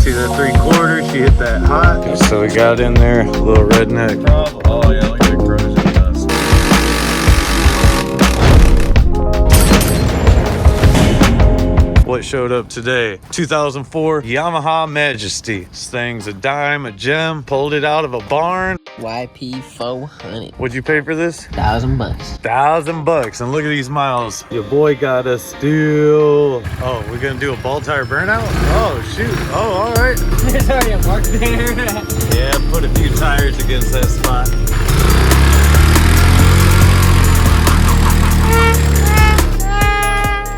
See that 3/4? She hit that hot. So we got in there, a little redneck. Oh yeah, look at the corrosion dust. What showed up today? 2004 Yamaha Majesty. This thing's a dime, a gem. Pulled it out of a barn. YP400. What'd you pay for this? $1,000. $1,000. And look at these miles. Your boy got a steel. Oh, we're gonna do a ball tire burnout? Oh shoot. Oh, all right. There's already a mark there. Yeah, put a few tires against that spot.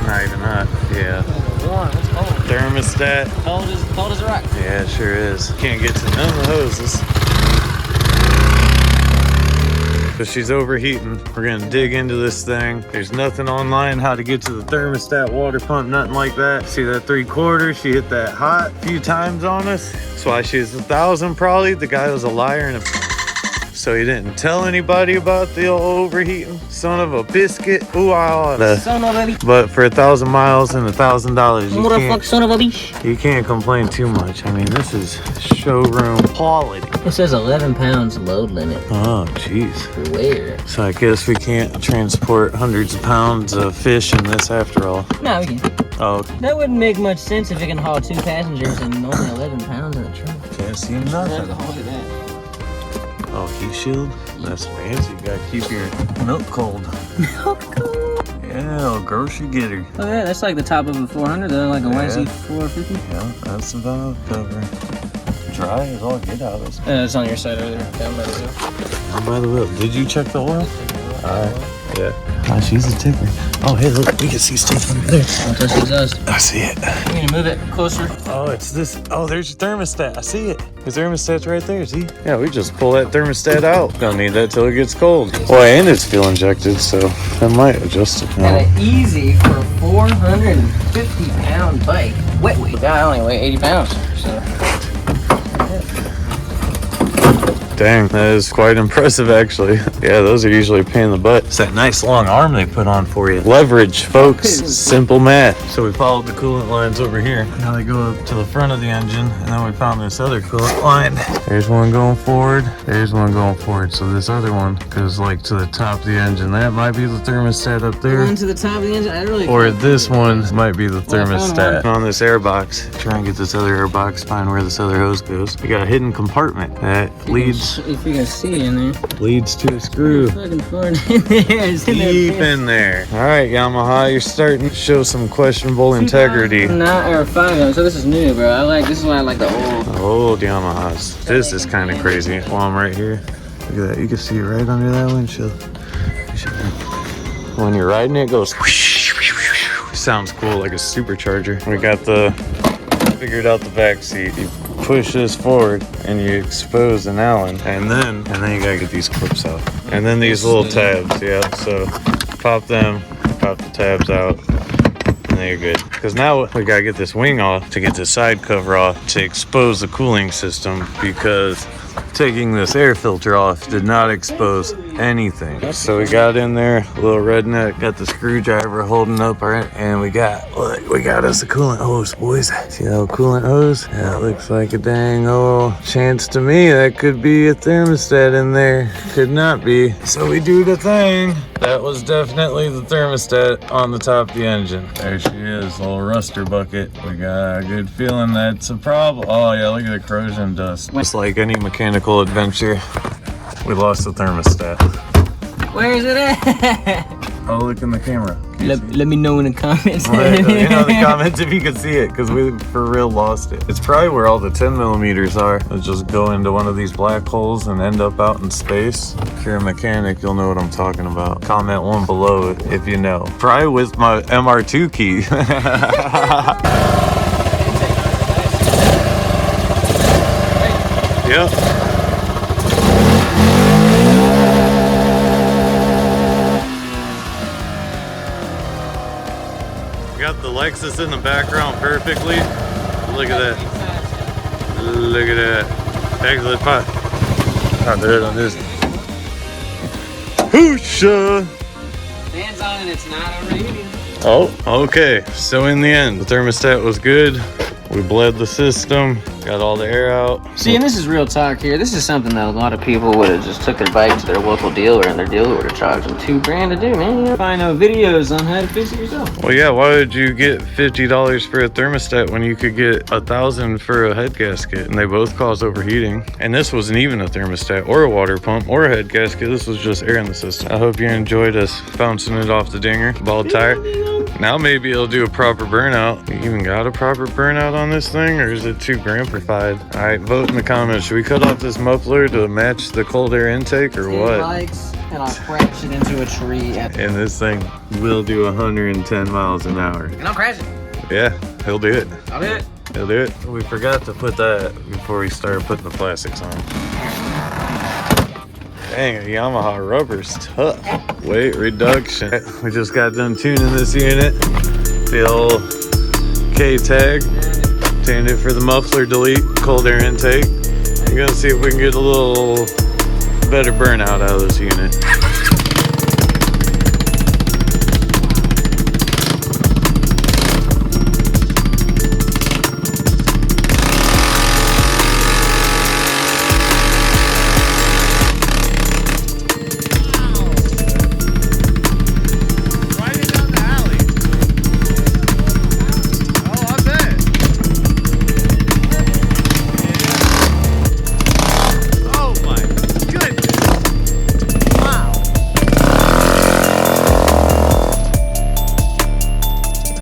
Not even hot. Yeah. Warm. It's cold. Thermostat. Cold as a rock. Yeah, it sure is. Can't get to none of the hoses. But she's overheating. We're gonna dig into this thing. There's nothing online how to get to the thermostat, water pump, nothing like that. See that 3/4? She hit that hot a few times on us. That's why she's 1,000 probably. The guy was a liar and so he didn't tell anybody about the old overheating. Son of a biscuit. Ooh, I oughta. Son of a bitch. But for 1,000 miles and $1,000, Motherfucker, son of a bitch. you can't complain too much. I mean, this is showroom quality. It says 11 pounds load limit. Oh, jeez. Where? So I guess we can't transport hundreds of pounds of fish in this after all. No, we can. Oh, That wouldn't make much sense if it can haul 2 passengers and only 11 pounds in the trunk. can't see nothing. Look at that. Oh, heat shield? That's fancy. You gotta keep your milk cold. Milk cold. Yeah, grocery getter. Look at that. That's like the top of a 400, though, like a YZ 450. Yeah, that's the valve cover. Dry as all get out. It's on your side over there. Down by the wheel. Down by the wheel. Did you check the oil? Alright. Yeah. Oh, she's a ticker. Oh, hey, look. We can see stuff under there. Don't touch the exhaust. I see it. You need to move it closer. Oh, it's this. Oh, there's your thermostat. I see it. The thermostat's right there, see? Yeah, we just pull that thermostat out. Don't need that till it gets cold. Well, and it's fuel injected, so I might adjust it now. Got it easy for a 450-pound bike. Wet weight. I only weigh 80 pounds, so. Dang, that is quite impressive, actually. Yeah, those are usually a pain in the butt. It's that nice long arm they put on for you. Leverage, folks. Simple math. So we followed the coolant lines over here. Now they go up to the front of the engine, and then we found this other coolant line. There's one going forward. There's one going forward. So this other one goes like to the top of the engine. That might be the thermostat up there. Going to the top of the engine. I really. Or this one might be the thermostat. On this air box, try and get this other air box, find where this other hose goes. We got a hidden compartment that leads If you can see in there. leads to a screw. Fucking far in there. It's in Deep there. in there. All right, Yamaha, you're starting to show some questionable integrity. 9 or 5. So this is new, bro. This is why I like the old. Old Yamahas. This is kind of crazy. While I'm right here, look at that. You can see it right under that windshield. When you're riding it, it goes whoosh, whoosh, whoosh. Sounds cool, like a supercharger. We got figured out the back seat. You push this forward and you expose an Allen, and then you gotta get these clips out, and then these little tabs. Yeah, so pop them, pop the tabs out, and then you're good. Because now we gotta get this wing off to get the side cover off to expose the cooling system, because taking this air filter off did not expose anything. So we got in there, a little redneck, got the screwdriver holding up our, and we got us a coolant hose, boys. See that old coolant hose? Yeah, it looks like a dang old chance to me that could be a thermostat in there. Could not be. So we do the thing. That was definitely the thermostat on the top of the engine. There she is, little ruster bucket. We got a good feeling that's a problem. Oh yeah, look at the corrosion dust. Just like any mechanical adventure, we lost the thermostat. Where is it at? Oh, look in the camera. Let me know in the comments. Let me know in the comments if you can see it, because we for real lost it. It's probably where all the 10 millimeters are. It'll just go into one of these black holes and end up out in space. If you're a mechanic, you'll know what I'm talking about. Comment one below if you know. Probably with my MR2 key. Yep. Got the Lexus in the background perfectly. Look at that. Look at that. Actually, pot. Not there on this. Hoosha! Fans on and it's not overheating. Oh, okay. So in the end, the thermostat was good. We bled the system. Got all the air out. See, and this is real talk here. This is something that a lot of people would have just took their bike to their local dealer, and their dealer would have charged them $2,000 to do, man. You know, find no videos on how to fix it yourself. Well, yeah, why would you get $50 for a thermostat when you could get $1,000 for a head gasket? And they both cause overheating. And this wasn't even a thermostat or a water pump or a head gasket. This was just air in the system. I hope you enjoyed us bouncing it off the dinger, ball tire. Now maybe it'll do a proper burnout. You even got a proper burnout on this thing, or is it too grampified? All right, vote in the comments. Should we cut off this muffler to match the cold air intake, or what? Bikes, and I'll crash it into a tree. And this thing will do 110 miles an hour. And I'll crash it. Yeah, he'll do it. I'll do it. He'll do it. We forgot to put that before we started putting the plastics on. Dang, a Yamaha rubber's tough. Weight reduction. We just got done tuning this unit. The old K-tag. Tuned it for the muffler delete, cold air intake. We're gonna see if we can get a little better burnout out of this unit.